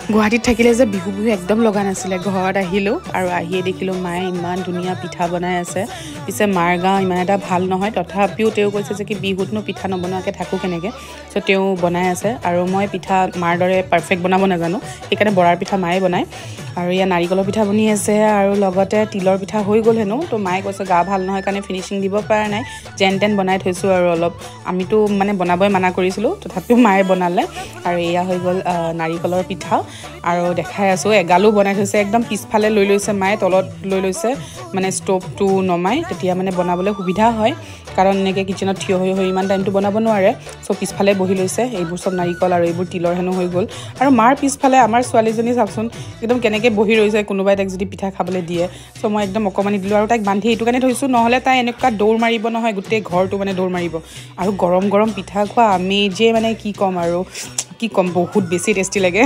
গুৱাহাটীত থাকিলে যে বিহু একদম লগা নাছিলে ঘৰত আহিলোঁ আৰু আহিয়ে দেখিলোঁ মায়ে ইমান ধুনীয়া পিঠা বনাই আছে পিছে মাৰ গাঁও ইমান এটা ভাল নহয় তথাপিও তেওঁ কৈছে যে কি বিহুতনো পিঠা নবনোৱাকৈ থাকোঁ কেনেকৈ চ' তেওঁ বনাই আছে আৰু মই পিঠা মাৰ দৰে পাৰফেক্ট বনাব নাজানো সেইকাৰণে বৰাৰ পিঠা মায়ে বনায় আৰু ইয়াত নাৰিকলৰ পিঠা বনি আছে আৰু লগতে তিলৰ পিঠা হৈ গ'ল হেনো তো মায়ে কৈছে গা ভাল নহয় কাৰণে ফিনিচিং দিব পৰা নাই যেন তেন বনাই থৈছোঁ আৰু অলপ আমিতো মানে বনাবই মানা কৰিছিলোঁ তথাপিও মায়ে বনালে আৰু এয়া হৈ গ'ল নাৰিকলৰ পিঠা আৰু দেখাই আছোঁ এগালো বনাই থৈছে একদম পিছফালে লৈ লৈছে মায়ে তলত লৈ লৈছে মানে ষ্ট'ভটো নমাই তেতিয়া মানে বনাবলৈ সুবিধা হয় কাৰণ এনেকৈ কিচেনত থিয় হৈ ইমান টাইমটো বনাব নোৱাৰে চ' পিছফালে বহি লৈছে এইবোৰ চব নাৰিকল আৰু এইবোৰ তিলৰ হেনো হৈ গ'ল আৰু মাৰ পিছফালে আমাৰ ছোৱালীজনী চাওকচোন একদম কেনেকৈ বহি ৰৈছে কোনোবাই তাইক যদি পিঠা খাবলৈ দিয়ে চ' মই একদম অকণমানি দিলোঁ আৰু তাইক বান্ধি এইটো কাৰণে থৈছোঁ নহ'লে তাই এনেকুৱা দৌৰ মাৰিব নহয় গোটেই ঘৰটো মানে দৌৰ মাৰিব আৰু গৰম গৰম পিঠা খোৱা আমি যে মানে কি ক'ম বহুত বেছি টেষ্টি লাগে